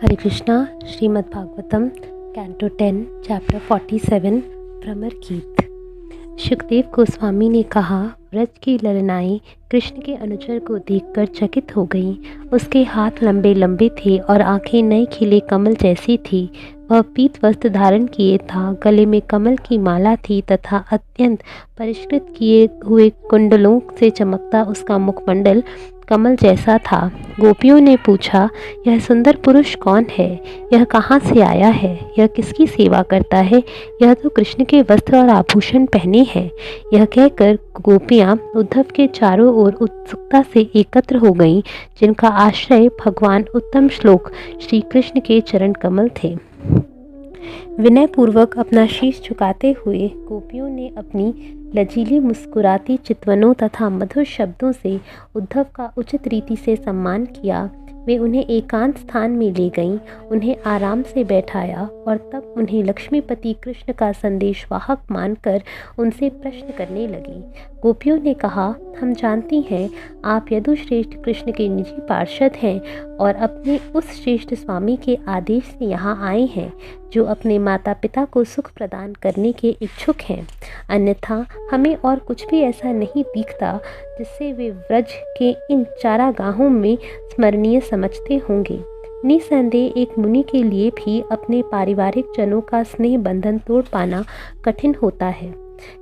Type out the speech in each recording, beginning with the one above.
हरे Krishna. Shrimad Bhagavatam canto 10 chapter 47 भ्रमर गीत। सुखदेव गोस्वामी ने कहा, व्रज की ललनाएं कृष्ण के अनुचर को देखकर चकित हो गईं। उसके हाथ लंबे लंबे थे और आंखें नए खिले कमल जैसी थी। वह पीत वस्त्र धारण किए था, गले में कमल की माला थी तथा अत्यंत परिष्कृत किए हुए कुंडलों से चमकता उसका मुखमंडल कमल जैसा था। गोपियों ने पूछा, यह सुंदर पुरुष कौन है? यह कहाँ से आया है? यह किसकी सेवा करता है? यह तो कृष्ण के वस्त्र और आभूषण पहने हैं। यह कहकर गोपियाँ उद्धव के चारों ओर उत्सुकता से एकत्र हो गईं, जिनका आश्रय भगवान उत्तम श्लोक श्री कृष्ण के चरण कमल थे। विनय पूर्वक अपना शीश झुकाते हुए गोपियों ने अपनी लजीली मुस्कुराती चितवनों तथा मधुर शब्दों से उद्धव का उचित रीति से सम्मान किया। वे उन्हें एकांत स्थान में ले गईं, उन्हें आराम से बैठाया और तब उन्हें लक्ष्मीपति कृष्ण का संदेशवाहक मानकर उनसे प्रश्न करने लगी। गोपियों ने कहा, हम जानती हैं आप यदुश्रेष्ठ कृष्ण के निजी पार्षद हैं और अपने उस श्रेष्ठ स्वामी के आदेश से यहाँ आए हैं जो अपने माता पिता को सुख प्रदान करने के इच्छुक हैं। अन्यथा हमें और कुछ भी ऐसा नहीं दिखता जिससे वे व्रज के इन चारागाहों में स्मरणीय समझते होंगे। निसंदेह एक मुनि के लिए भी अपने पारिवारिक जनों का स्नेह बंधन तोड़ पाना कठिन होता है।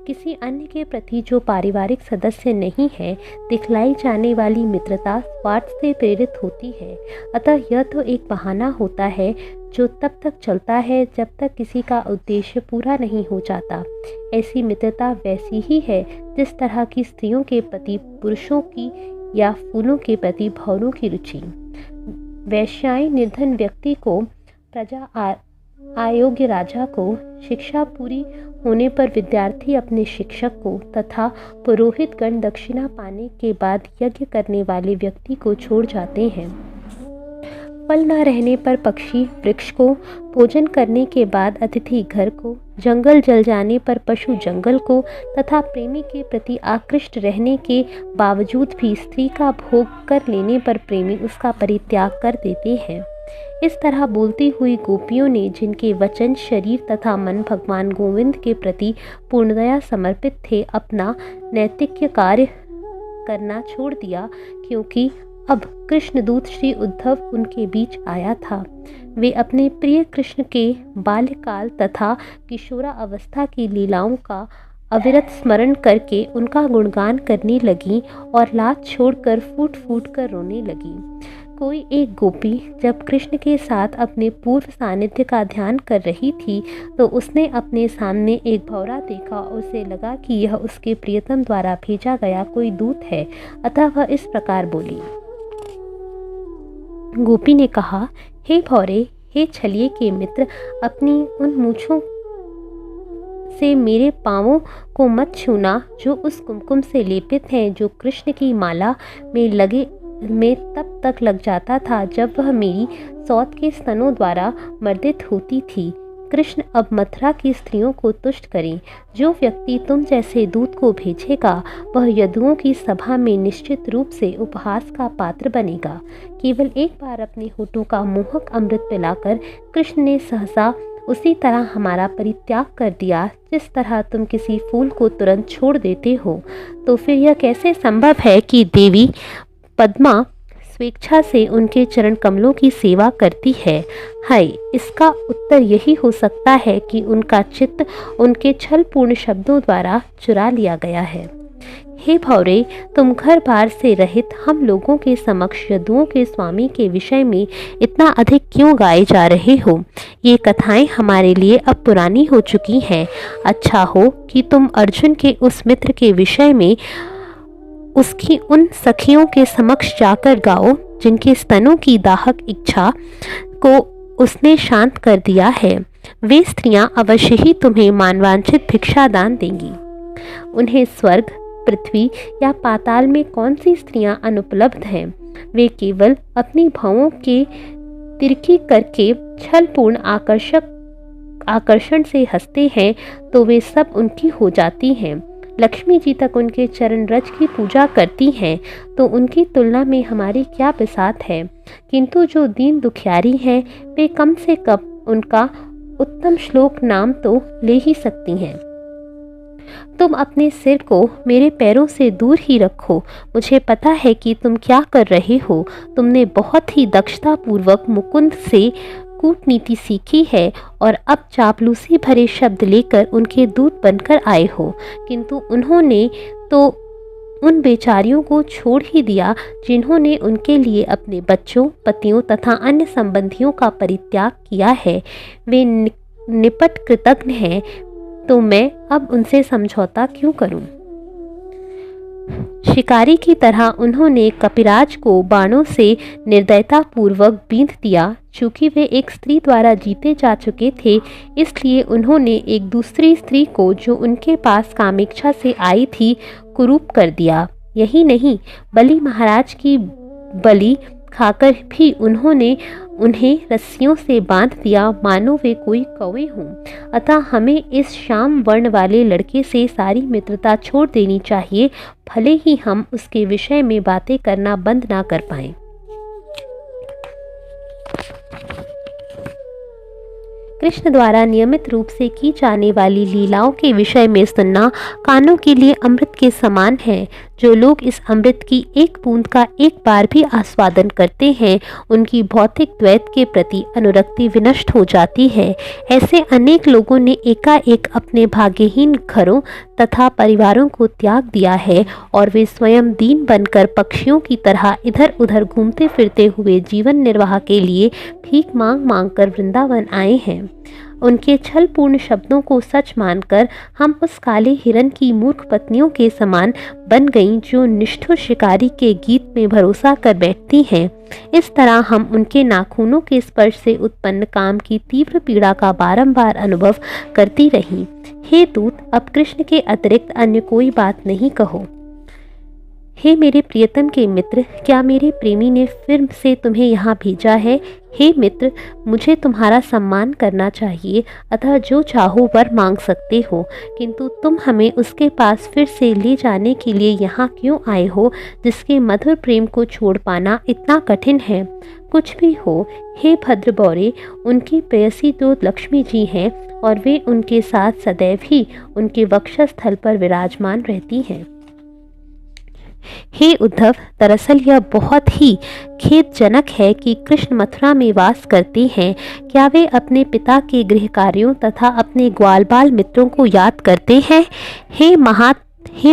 किसी अन्य के प्रति जो पारिवारिक सदस्य नहीं है, दिखलाई जाने वाली मित्रता स्वार्थ से प्रेरित होती है। अतः यह तो एक बहाना होता है जो तब तक चलता है जब तक किसी का उद्देश्य पूरा नहीं हो जाता। ऐसी मित्रता वैसी ही है जिस तरह की स्त्रियों के प्रति पुरुषों की या फूलों के प्रति भौरों की रुचि। वैश्याएं निर्धन व्यक्ति को, प्रजा अयोग्य राजा को, शिक्षा पूरी होने पर विद्यार्थी अपने शिक्षक को तथा पुरोहित गण दक्षिणा पाने के बाद यज्ञ करने वाले व्यक्ति को छोड़ जाते हैं। फल न रहने पर पक्षी वृक्ष को, भोजन करने के बाद अतिथि घर को, जंगल जल जाने पर पशु जंगल को तथा प्रेमी के प्रति आकृष्ट रहने के बावजूद भी स्त्री का भोग कर लेने पर प्रेमी उसका परित्याग कर देते हैं। इस तरह बोलती हुई गोपियों ने, जिनके वचन, शरीर तथा मन भगवान गोविंद के प्रति पूर्णतया समर्पित थे, अपना नैतिक कार्य करना छोड़ दिया, क्योंकि अब कृष्णदूत श्री उद्धव उनके बीच आया था। वे अपने प्रिय कृष्ण के बाल्यकाल तथा किशोरा अवस्था की लीलाओं का अविरत स्मरण करके उनका गुणगान करने लगी और लाज छोड़कर फूट फूट कर रोने लगी। कोई एक गोपी जब कृष्ण के साथ अपने पूर्व सानिध्य का ध्यान कर रही थी तो उसने अपने सामने एक भौरा देखा और उसे लगा कि यह उसके प्रियतम द्वारा भेजा गया कोई दूत है। अतः वह इस प्रकार बोली। गोपी ने कहा, हे भौरे, हे छलिए के मित्र, अपनी उन मूंछों से मेरे पांवों को मत छूना जो उस कुमकुम से लेपित हैं, जो कृष्ण की माला में तब तक लग जाता था जब वह मेरी सौत के स्तनों द्वारा मर्दित होती थी। कृष्ण अब मथुरा की स्त्रियों को तुष्ट करें। जो व्यक्ति तुम जैसे दूत को भेजेगा वह यदुओं की सभा में निश्चित रूप से उपहास का पात्र बनेगा। केवल एक बार अपने होठों का मोहक अमृत पिलाकर कृष्ण ने सहसा उसी तरह हमारा परित्याग कर दिया जिस तरह तुम किसी फूल को तुरंत छोड़ देते हो। तो फिर यह कैसे संभव है कि देवी पद्मा स्वेच्छा से उनके चरण कमलों की सेवा करती है? हाय, इसका उत्तर यही हो सकता है कि उनका चित्त उनके छलपूर्ण शब्दों द्वारा चुरा लिया गया है। हे भौरे, तुम घर बार से रहित हम लोगों के समक्ष यदुओं के स्वामी के विषय में इतना अधिक क्यों गाए जा रहे हो? ये कथाएं हमारे लिए अब पुरानी हो चुकी हैं। अच्छा हो कि तुम अर्जुन के उस मित्र के विषय में उसकी उन सखियों के समक्ष जाकर गाओ जिनके स्तनों की दाहक इच्छा को उसने शांत कर दिया है। वे स्त्रियां अवश्य ही तुम्हें मानवांछित भिक्षा दान देंगी। उन्हें स्वर्ग, पृथ्वी या पाताल में कौन सी स्त्रियां अनुपलब्ध हैं? वे केवल अपनी भावों के तिरकी करके छलपूर्ण आकर्षण से हंसते हैं तो वे सब उनकी हो जाती हैं। लक्ष्मी जी तक उनके चरण रज की पूजा करती हैं, तो उनकी तुलना में हमारी क्या बिसात है। किंतु जो दीन दुखियारी हैं, वे कम से कम उनका उत्तम श्लोक नाम तो ले ही सकती हैं। तुम अपने सिर को मेरे पैरों से दूर ही रखो। मुझे पता है कि तुम क्या कर रहे हो। तुमने बहुत ही दक्षतापूर्वक मुकुंद से कूटनीति सीखी है और अब चापलूसी भरे शब्द लेकर उनके दूत बनकर आए हो। किंतु उन्होंने तो उन बेचारियों को छोड़ ही दिया जिन्होंने उनके लिए अपने बच्चों, पतियों तथा अन्य संबंधियों का परित्याग किया है। वे निपट कृतज्ञ हैं, तो मैं अब उनसे समझौता क्यों करूं? शिकारी की तरह उन्होंने कपिराज को बाणों से निर्दयता पूर्वक बींध दिया। चूंकि वे एक स्त्री द्वारा जीते जा चुके थे, इसलिए उन्होंने एक दूसरी स्त्री को, जो उनके पास कामेच्छा से आई थी, कुरूप कर दिया। यही नहीं, बलि महाराज की बलि खाकर भी उन्होंने उन्हें रस्सियों से बांध दिया, मानो वे कोई कौवे हों। अतः हमें इस श्याम वर्ण वाले लड़के से सारी मित्रता छोड़ देनी चाहिए, भले ही हम उसके विषय में बातें करना बंद ना कर पाएं। कृष्ण द्वारा नियमित रूप से की जाने वाली लीलाओं के विषय में सुनना कानों के लिए अमृत के समान है। जो लोग इस अमृत की एक बूंद का एक बार भी आस्वादन करते हैं, उनकी भौतिक द्वैत के प्रति अनुरक्ति विनष्ट हो जाती है। ऐसे अनेक लोगों ने एकाएक अपने भाग्यहीन घरों तथा परिवारों को त्याग दिया है और वे स्वयं दीन बनकर पक्षियों की तरह इधर उधर घूमते फिरते हुए जीवन निर्वाह के लिए भीख मांग मांग कर वृंदावन आए हैं। उनके छलपूर्ण शब्दों को सच मानकर हम उस काले हिरन की मूर्ख पत्नियों के समान बन गईं, जो निष्ठुर शिकारी के गीत में भरोसा कर बैठती हैं। इस तरह हम उनके नाखूनों के स्पर्श से उत्पन्न काम की तीव्र पीड़ा का बारंबार अनुभव करती रहीं। हे दूत, अब कृष्ण के अतिरिक्त अन्य कोई बात नहीं कहो। हे मेरे प्रियतम के मित्र, क्या मेरे प्रेमी ने फिर से तुम्हें यहाँ भेजा है? हे मित्र, मुझे तुम्हारा सम्मान करना चाहिए, अतः जो चाहो वर मांग सकते हो, किंतु तुम हमें उसके पास फिर से ले जाने के लिए यहाँ क्यों आए हो, जिसके मधुर प्रेम को छोड़ पाना इतना कठिन है? कुछ भी हो, हे भद्र बौरे, उनकी प्रेयसी तो लक्ष्मी जी हैं और वे उनके साथ सदैव ही उनके वक्षस्थल पर विराजमान रहती हैं। हे उद्धव, दरअसल यह बहुत ही खेदजनक है कि कृष्ण मथुरा में वास करते हैं। क्या वे अपने पिता के गृह कार्यों तथा अपने ग्वाल बाल मित्रों को याद करते हैं? हे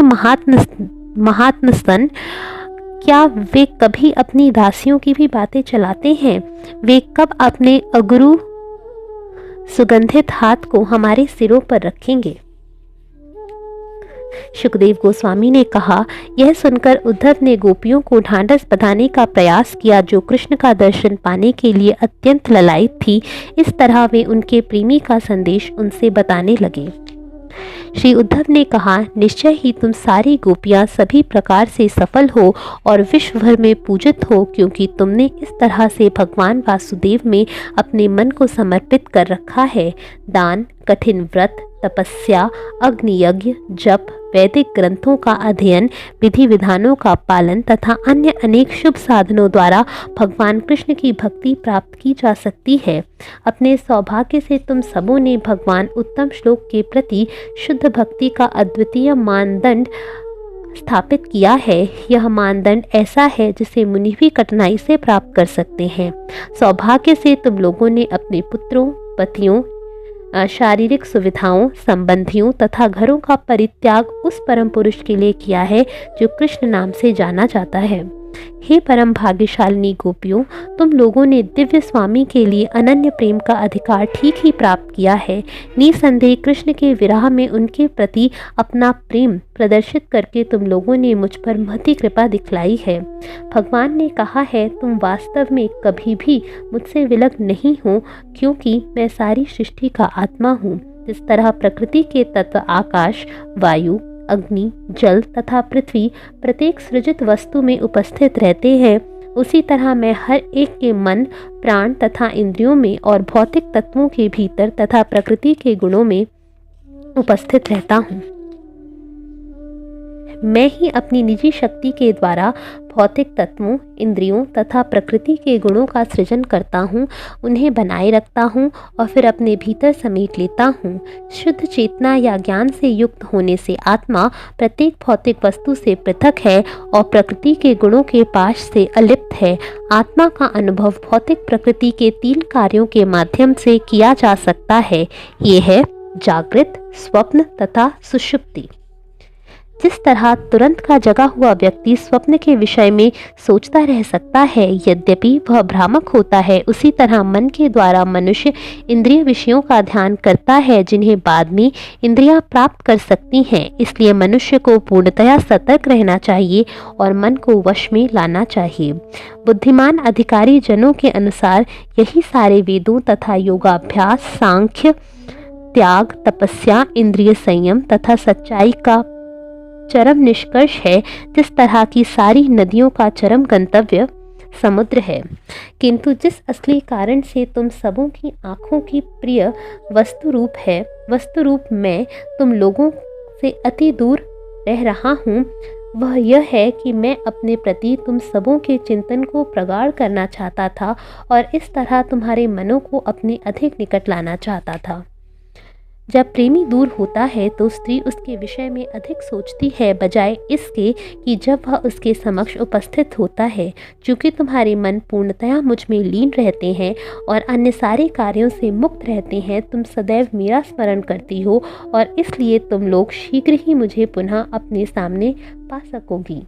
महात्म स्तन, क्या वे कभी अपनी दासियों की भी बातें चलाते हैं? वे कब अपने अगुरु सुगंधित हाथ को हमारे सिरों पर रखेंगे? सुखदेव गोस्वामी ने कहा, यह सुनकर उद्धव ने गोपियों को ढांढस बंधाने का प्रयास किया, जो कृष्ण का दर्शन पाने के लिए अत्यंत ललायित थी। इस तरह वे उनके प्रेमी का संदेश उनसे बताने लगे। श्री उद्धव ने कहा, निश्चय ही तुम सारी गोपियां सभी प्रकार से सफल हो और विश्व भर में पूजित हो, क्योंकि तुमने इस तरह से भगवान वासुदेव में अपने मन को समर्पित कर रखा है। दान, कठिन व्रत, तपस्या, अग्नि यज्ञ, जप, वैदिक ग्रंथों का अध्ययन, विधि विधानों का पालन तथा अन्य अनेक शुभ साधनों द्वारा भगवान कृष्ण की भक्ति प्राप्त की जा सकती है। अपने सौभाग्य से तुम सबों ने भगवान उत्तम श्लोक के प्रति शुद्ध भक्ति का अद्वितीय मानदंड स्थापित किया है। यह मानदंड ऐसा है जिसे मुनि भी कठिनाई से प्राप्त कर सकते हैं। सौभाग्य से तुम लोगों ने अपने पुत्रों, पतियों, शारीरिक सुविधाओं, संबंधियों तथा घरों का परित्याग उस परम पुरुष के लिए किया है जो कृष्ण नाम से जाना जाता है। हे परम भाग्यशालिनी गोपियों, तुम लोगों ने दिव्य स्वामी के लिए अनन्य प्रेम का अधिकार ठीक ही प्राप्त किया है। निसंदेह कृष्ण के विरह में उनके प्रति अपना प्रेम प्रदर्शित करके तुम लोगों ने मुझ पर महती कृपा दिखलाई है। भगवान ने कहा है, तुम वास्तव में कभी भी मुझसे विलग नहीं हो, क्योंकि मैं सारी सृष्टि का आत्मा हूँ। जिस तरह प्रकृति के तत्व आकाश, वायु, अग्नि, जल तथा पृथ्वी प्रत्येक सृजित वस्तु में उपस्थित रहते हैं, उसी तरह मैं हर एक के मन, प्राण तथा इंद्रियों में और भौतिक तत्वों के भीतर तथा प्रकृति के गुणों में उपस्थित रहता हूँ। मैं ही अपनी निजी शक्ति के द्वारा भौतिक तत्वों, इंद्रियों तथा प्रकृति के गुणों का सृजन करता हूँ, उन्हें बनाए रखता हूँ और फिर अपने भीतर समेट लेता हूँ। शुद्ध चेतना या ज्ञान से युक्त होने से आत्मा प्रत्येक भौतिक वस्तु से पृथक है और प्रकृति के गुणों के पाश से अलिप्त है। आत्मा का अनुभव भौतिक प्रकृति के 3 कार्यों के माध्यम से किया जा सकता है। ये है जागृत, स्वप्न तथा सुषुप्ति। जिस तरह तुरंत का जगा हुआ व्यक्ति स्वप्न के विषय में सोचता रह सकता है यद्यपि वह भ्रामक होता है, उसी तरह मन के द्वारा मनुष्य इंद्रिय विषयों का ध्यान करता है जिन्हें बाद में इंद्रियां प्राप्त कर सकती हैं। इसलिए मनुष्य को पूर्णतया सतर्क रहना चाहिए और मन को वश में लाना चाहिए। बुद्धिमान अधिकारी जनों के अनुसार यही सारे वेदों तथा योगाभ्यास, सांख्य, त्याग, तपस्या, इंद्रिय संयम तथा सच्चाई का चरम निष्कर्ष है। जिस तरह की सारी नदियों का चरम गंतव्य समुद्र है, किंतु जिस असली कारण से तुम सबों की आंखों की प्रिय वस्तुरूप मैं तुम लोगों से अति दूर रह रहा हूँ, वह यह है कि मैं अपने प्रति तुम सबों के चिंतन को प्रगाढ़ करना चाहता था और इस तरह तुम्हारे मनों को अपने अधिक निकट लाना चाहता था। जब प्रेमी दूर होता है तो स्त्री उसके विषय में अधिक सोचती है बजाय इसके कि जब वह उसके समक्ष उपस्थित होता है। चूँकि तुम्हारे मन पूर्णतया मुझ में लीन रहते हैं और अन्य सारे कार्यों से मुक्त रहते हैं, तुम सदैव मेरा स्मरण करती हो और इसलिए तुम लोग शीघ्र ही मुझे पुनः अपने सामने पा सकोगी।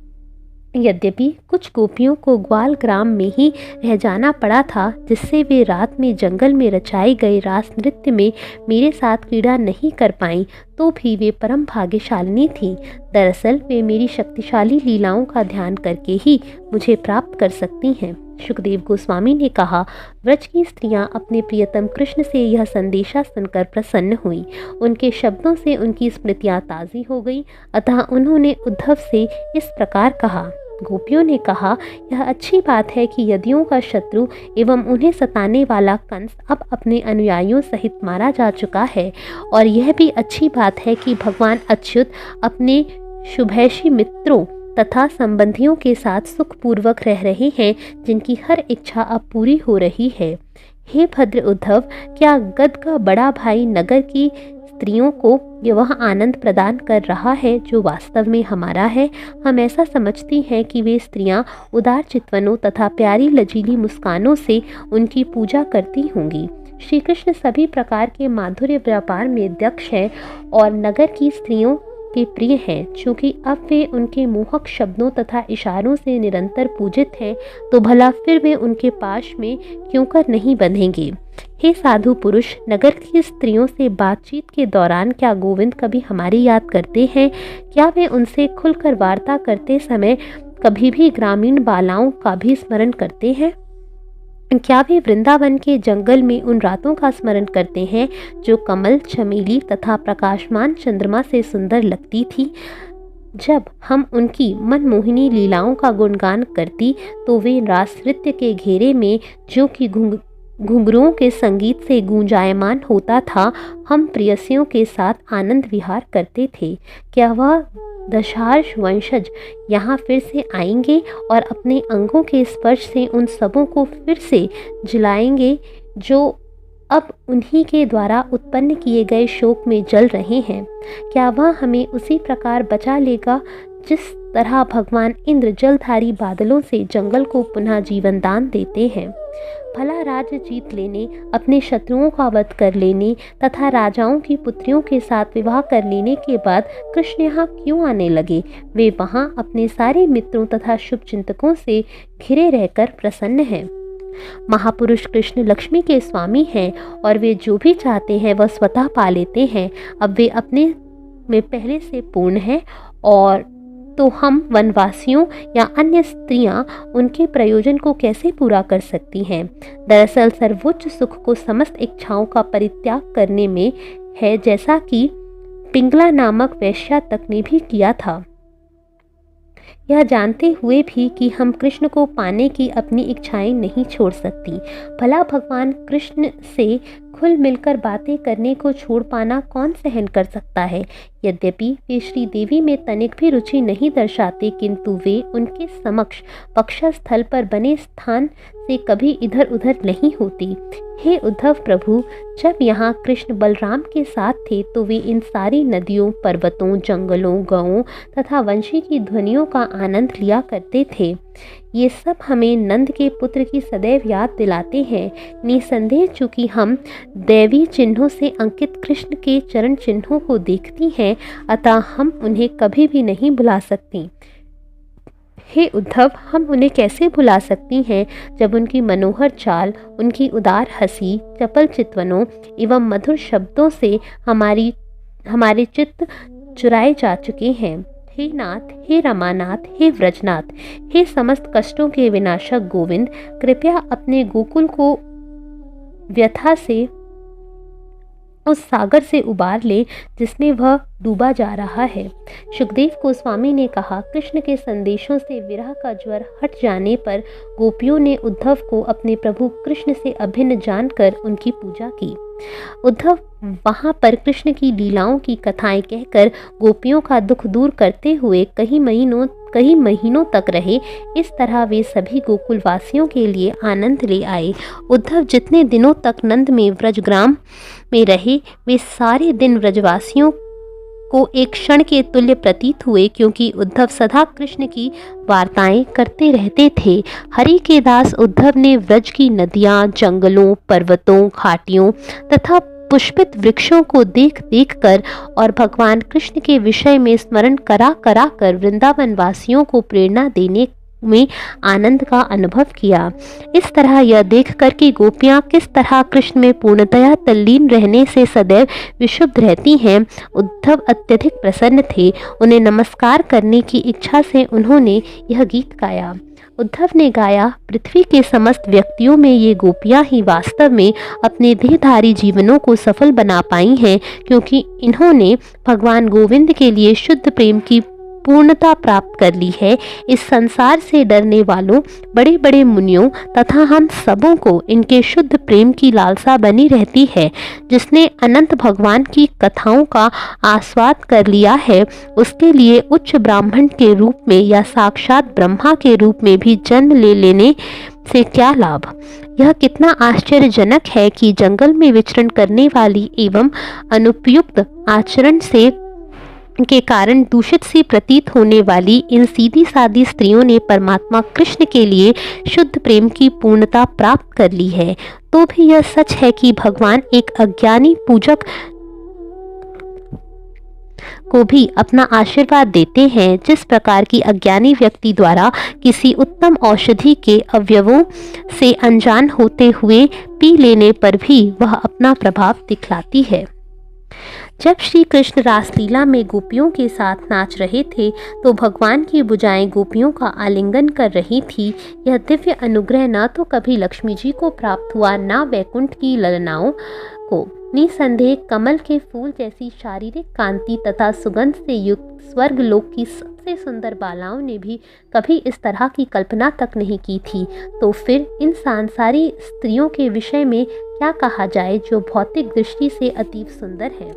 यद्यपि कुछ गोपियों को ग्वाल ग्राम में ही रह जाना पड़ा था, जिससे वे रात में जंगल में रचाए गए रास नृत्य में मेरे साथ क्रीड़ा नहीं कर पाईं, तो भी वे परम भाग्यशालिनी थीं। दरअसल वे मेरी शक्तिशाली लीलाओं का ध्यान करके ही मुझे प्राप्त कर सकती हैं। सुखदेव गोस्वामी ने कहा, व्रज की स्त्रियां अपने प्रियतम कृष्ण से यह संदेशा सुनकर प्रसन्न हुईं। उनके शब्दों से उनकी स्मृतियां ताज़ी हो गईं, अतः उन्होंने उद्धव से इस प्रकार कहा। गोपियों ने कहा, यह अच्छी बात है कि यदियों का शत्रु एवं उन्हें सताने वाला कंस अब अपने अनुयायियों सहित मारा जा चुका है, और यह भी अच्छी बात है कि भगवान अच्युत अपने शुभैषी मित्रों तथा संबंधियों के साथ सुखपूर्वक रह रहे हैं, जिनकी हर इच्छा अब पूरी हो रही है। हे भद्र उद्धव, क्या गद का बड़ा भाई नगर की स्त्रियों को वह आनंद प्रदान कर रहा है जो वास्तव में हमारा है? हम ऐसा समझती हैं कि वे स्त्रियां उदार चितवनों तथा प्यारी लजीली मुस्कानों से उनकी पूजा करती होंगी। श्री कृष्ण सभी प्रकार के माधुर्य व्यापार में दक्ष है और नगर की स्त्रियों के प्रिय हैं। चूँकि अब वे उनके मोहक शब्दों तथा इशारों से निरंतर पूजित हैं, तो भला फिर वे उनके पाश में क्यों कर नहीं बंधेंगे? हे साधु पुरुष, नगर की स्त्रियों से बातचीत के दौरान क्या गोविंद कभी हमारी याद करते हैं? क्या वे उनसे खुलकर वार्ता करते समय कभी भी ग्रामीण बालाओं का भी स्मरण करते हैं? क्या वे वृंदावन के जंगल में उन रातों का स्मरण करते हैं जो कमल, चमेली तथा प्रकाशमान चंद्रमा से सुंदर लगती थी? जब हम उनकी मनमोहिनी लीलाओं का गुणगान करती तो वे रास नृत्य के घेरे में, जो कि घुंघरुओं के संगीत से गूंजायमान होता था, हम प्रेयसियों के साथ आनंद विहार करते थे। क्या वह दशार्ष वंशज यहाँ फिर से आएंगे और अपने अंगों के स्पर्श से उन सबों को फिर से जलाएंगे जो अब उन्हीं के द्वारा उत्पन्न किए गए शोक में जल रहे हैं? क्या वह हमें उसी प्रकार बचा लेगा जिस तरह भगवान इंद्र जलधारी बादलों से जंगल को पुनः जीवन दान देते हैं? भला राज्य जीत लेने, अपने शत्रुओं का वध कर लेने तथा राजाओं की पुत्रियों के साथ विवाह कर लेने के बाद कृष्ण यहाँ क्यों आने लगे? वे वहाँ अपने सारे मित्रों तथा शुभचिंतकों से घिरे रहकर प्रसन्न हैं। महापुरुष कृष्ण लक्ष्मी के स्वामी हैं और वे जो भी चाहते हैं वह स्वतः पा लेते हैं। अब वे अपने में पहले से पूर्ण हैं, और तो हम वनवासियों या अन्य स्त्रियां उनके प्रयोजन को कैसे पूरा कर सकती हैं? दरअसल सर्वोच्च सुख को समस्त इच्छाओं का परित्याग करने में है, जैसा कि पिंगला नामक वेश्या तक ने भी किया था, यह जानते हुए भी कि हम कृष्ण को पाने की अपनी इच्छाएं नहीं छोड़ सकती। भला भगवान कृष्ण से खुल मिलकर बातें करने को छोड़ पाना कौन सहन कर सकता है। यद्यपि वे श्रीदेवी में तनिक भी रुचि नहीं दर्शाते, किंतु वे उनके समक्ष पक्षस्थल पर बने स्थान से कभी इधर उधर नहीं होती। हे उद्धव प्रभु, जब यहाँ कृष्ण बलराम के साथ थे तो वे इन सारी नदियों, पर्वतों, जंगलों, गांवों तथा वंशी की ध्वनियों का आनंद लिया करते थे। ये सब हमें नंद के पुत्र की सदैव याद दिलाते हैं। निसंदेह चूँकि हम दैवी चिन्हों से अंकित कृष्ण के चरण चिन्हों को देखती हैं, अतः हम उन्हें कभी भी नहीं भुला सकती। हे उद्धव, हम उन्हें कैसे भुला सकती हैं जब उनकी मनोहर चाल, उनकी उदार हंसी, चपल चितवनों एवं मधुर शब्दों से हमारे चित्त चुराए जा चुके हैं। हे नाथ, हे रमानाथ, हे व्रजनाथ, हे समस्त कष्टों के विनाशक गोविंद, कृपया अपने गोकुल को व्यथा से उस सागर से उबार ले जिसमें वह डूबा जा रहा है। सुखदेव गोस्वामी ने कहा, कृष्ण के संदेशों से विरह का ज्वर हट जाने पर गोपियों ने उद्धव को अपने प्रभु कृष्ण से अभिन्न जानकर उनकी पूजा की। उद्धव वहां पर कृष्ण की लीलाओं की कथाएं कहकर गोपियों का दुख दूर करते हुए कई महीनों तक रहे। इस तरह वे सभी गोकुलवासियों के लिए आनंद ले आए। उद्धव जितने दिनों तक नंद में व्रजग्राम में रहे, वे सारे दिन व्रजवासियों को एक क्षण के तुल्य प्रतीत हुए, क्योंकि उद्धव सदा कृष्ण की वार्ताएं करते रहते थे। हरि के दास उद्धव ने व्रज की नदियां, जंगलों, पर्वतों, घाटियों तथा पुष्पित वृक्षों को देख देख कर और भगवान कृष्ण के विषय में स्मरण करा करा कर वृंदावन वासियों को प्रेरणा देने में आनंद का अनुभव किया। इस तरह यह देखकर कि गोपियां किस तरह कृष्ण में पूर्णतया तल्लीन रहने से सदैव विशुद्ध रहती हैं, उद्धव अत्यधिक प्रसन्न थे। उन्हें नमस्कार करने की इच्छा से उन्होंने यह गीत गाया। उद्धव ने गाया, पृथ्वी के समस्त व्यक्तियों में ये गोपियां ही वास्तव में अपने देहधारी जीवनों को सफल बना पाई हैं, क्योंकि इन्होंने भगवान गोविंद के लिए शुद्ध प्रेम की पूर्णता प्राप्त कर ली है। इस संसार से डरने वालों, बड़े बड़े मुनियों तथा हम सबों को इनके शुद्ध प्रेम की लालसा बनी रहती है। जिसने अनंत भगवान की कथाओं का आस्वाद कर लिया है, उसके लिए उच्च ब्राह्मण के रूप में या साक्षात ब्रह्मा के रूप में भी जन्म ले लेने से क्या लाभ। यह कितना आश्चर्यजनक है कि जंगल में विचरण करने वाली एवं अनुपयुक्त आचरण से के कारण दूषित सी प्रतीत होने वाली इन सीधी सादी स्त्रियों ने परमात्मा कृष्ण के लिए शुद्ध प्रेम की पूर्णता प्राप्त कर ली है। तो भी यह सच है कि भगवान एक अज्ञानी पूजक को भी अपना आशीर्वाद देते हैं। जिस प्रकार की अज्ञानी व्यक्ति द्वारा किसी उत्तम औषधि के अवयवों से अनजान होते हुए पी लेने पर भी वह अपना प्रभाव दिखलाती है। जब श्री कृष्ण रासलीला में गोपियों के साथ नाच रहे थे तो भगवान की भुजाएं गोपियों का आलिंगन कर रही थी। यह दिव्य अनुग्रह न तो कभी लक्ष्मी जी को प्राप्त हुआ, न वैकुंठ की ललनाओं को। निसंदेह कमल के फूल जैसी शारीरिक कांति तथा सुगंध से युक्त स्वर्ग लोक की सबसे सुंदर बालाओं ने भी कभी इस तरह की कल्पना तक नहीं की थी। तो फिर इन सांसारी स्त्रियों के विषय में क्या कहा जाए जो भौतिक दृष्टि से अतीव सुंदर है।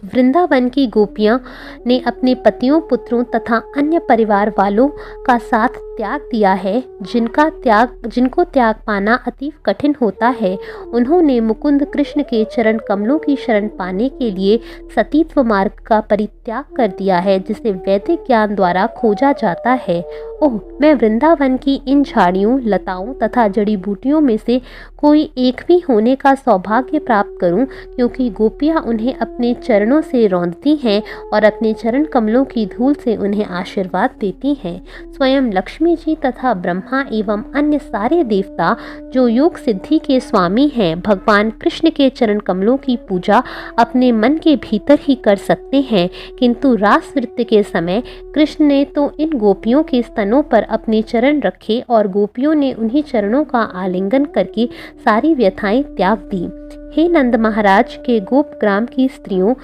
वृंदावन की गोपियां ने अपने पतियों, पुत्रों तथा अन्य परिवार वालों का साथ त्याग दिया है, जिनको त्याग पाना अतीव कठिन होता है। उन्होंने मुकुंद कृष्ण के चरण कमलों की शरण पाने के लिए सतीत्व मार्ग का परित्याग कर दिया है, जिसे वैदिक ज्ञान द्वारा खोजा जाता है। ओह, मैं वृंदावन की इन झाड़ियों, लताओं तथा जड़ी बूटियों में से कोई एक भी होने का सौभाग्य प्राप्त करूं, क्योंकि गोपियां उन्हें अपने चरणों से रौंदती हैं और अपने चरण कमलों की धूल से उन्हें आशीर्वाद देती हैं। स्वयं लक्ष्मी जी तथा ब्रह्मा एवं अन्य सारे देवता जो योग सिद्धि के स्वामी हैं, भगवान कृष्ण के चरण कमलों की पूजा अपने मन के भीतर ही कर सकते हैं, किंतु रास नृत्य के समय कृष्ण ने तो इन गोपियों के स्तनों पर अपने चरण रखे और गोपियों ने उन्हीं चरणों का आलिंगन करके सारी व्यथाएं त्याग दी। हे नंद महाराज के गोप ग्राम की स्त्रियों,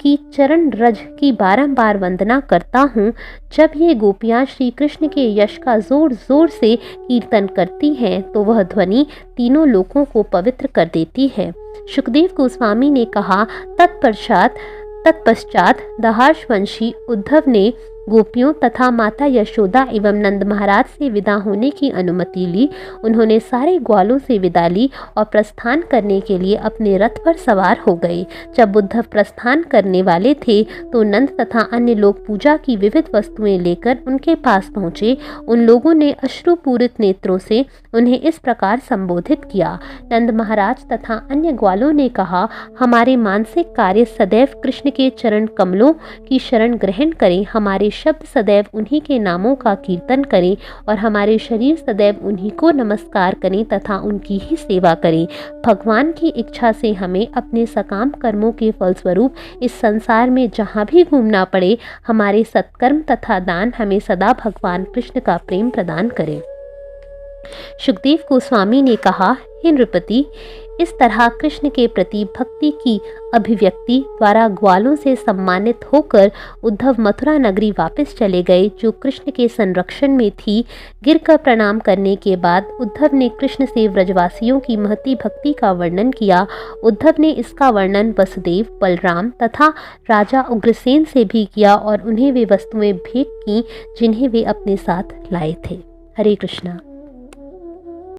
की चरण रज की बारंबार वंदना करता हूँ। जब ये गोपियाँ श्री कृष्ण के यश का जोर जोर से कीर्तन करती हैं तो वह ध्वनि तीनों लोकों को पवित्र कर देती है। सुखदेव गोस्वामी ने कहा, तत्पश्चात दहार्षवंशी उद्धव ने गोपियों तथा माता यशोदा एवं नंद महाराज से विदा होने की अनुमति ली। उन्होंने सारे ग्वालों से विदा ली और प्रस्थान करने के लिए अपने रथ पर सवार हो गए। जब उद्धव प्रस्थान करने वाले थे तो नंद तथा अन्य लोग पूजा की विविध वस्तुएं लेकर उनके पास पहुँचे। उन लोगों ने अश्रुपूरित नेत्रों से उन्हें इस प्रकार संबोधित किया। नंद महाराज तथा अन्य ग्वालों ने कहा, हमारे मानसिक कार्य सदैव कृष्ण के चरण कमलों की शरण ग्रहण करें, हमारे शब्द सदैव उन्हीं के नामों का कीर्तन करें और हमारे शरीर सदैव उन्हीं को नमस्कार करें तथा उनकी ही सेवा करें। भगवान की इच्छा से हमें अपने सकाम कर्मों के फलस्वरूप इस संसार में जहाँ भी घूमना पड़े, हमारे सत्कर्म तथा दान हमें सदा भगवान कृष्ण का प्रेम प्रदान करें। सुखदेव गोस्वामी ने कहा, हे नृपति, इस तरह कृष्ण के प्रति भक्ति की अभिव्यक्ति द्वारा ग्वालों से सम्मानित होकर उद्धव मथुरा नगरी वापस चले गए, जो कृष्ण के संरक्षण में थी। गिरकर प्रणाम करने के बाद उद्धव ने कृष्ण से व्रजवासियों की महती भक्ति का वर्णन किया। उद्धव ने इसका वर्णन वसुदेव, बलराम तथा राजा उग्रसेन से भी किया और उन्हें वे वस्तुएं भेंट की जिन्हें वे अपने साथ लाए थे। हरे कृष्णा।